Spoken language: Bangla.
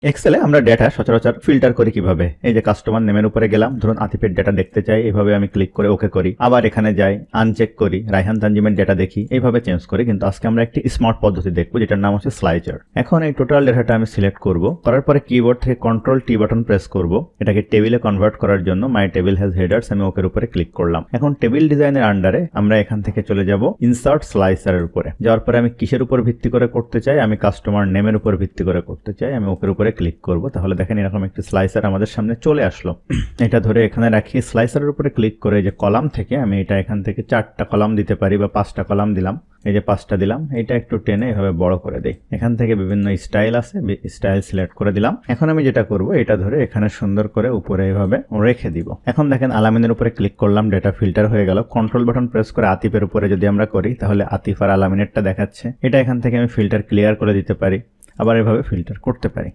এক্সেলে আমরা ডেটা সচরাচর ফিল্টার করি কিভাবে? এই যে কাস্টমার নেমের উপরে গেলাম, ধরুন আতিফের ডেটা দেখতে চাই, এইভাবে আমি ক্লিক করে ওকে করি। আবার এখানে যাই, আনচেক করি, রায়হান তানজিমের ডেটা দেখি, এইভাবে চেঞ্জ করি। কিন্তু আজকে আমরা একটি স্মার্ট পদ্ধতি দেখবো যেটার নাম হচ্ছে স্লাইজার। এখন এই টোটাল ডেটাটা আমি সিলেক্ট করব, করার পরে কিবোর্ড থেকে কন্ট্রোল টি বাটন প্রেস করব। এটাকে টেবিলে কনভার্ট করার জন্য মাই টেবিল হ্যাজ হেডার্স, আমি ওকের উপরে ক্লিক করলাম। এখন টেবিল ডিজাইনের আন্ডারে আমরা এখান থেকে চলে যাব ইনসার্ট স্লাইসারের উপরে। যাওয়ার পরে আমি কিসের উপর ভিত্তি করে করতে চাই? আমি কাস্টমার নেমের উপর ভিত্তি করে করতে চাই। আমি ওকের উপরে ক্লিক করব। তাহলে দেখেন এরকম একটি স্লাইসার আমাদের সামনে চলে আসলো। এটা ধরে এখানে রাখি, স্লাইসারের উপরে ক্লিক করে যে কলাম থেকে আমি এটা এখান থেকে 4টা কলাম দিতে পারি বা 5টা কলাম দিলাম। এই যে 5টা দিলাম, এটা একটু টেনে এভাবে বড় করে দেই। এখান থেকে বিভিন্ন স্টাইল আছে, স্টাইল সিলেক্ট করে দিলাম। এখন আমি যেটা করব, এটা ধরে এখানে সুন্দর করে উপরে এভাবে রেখে দিব। এখন দেখেন আলামিনের উপরে ক্লিক করলাম, ডেটা ফিল্টার হয়ে গেল। কন্ট্রোল বাটন প্রেস করে আতিফের উপরে যদি আমরা করি, তাহলে আতিফ আর আলামিনেরটা দেখাচ্ছে। এটা এখান থেকে আমি ফিল্টার ক্লিয়ার করে দিতে পারি, আবার এভাবে ফিল্টার করতে পারি।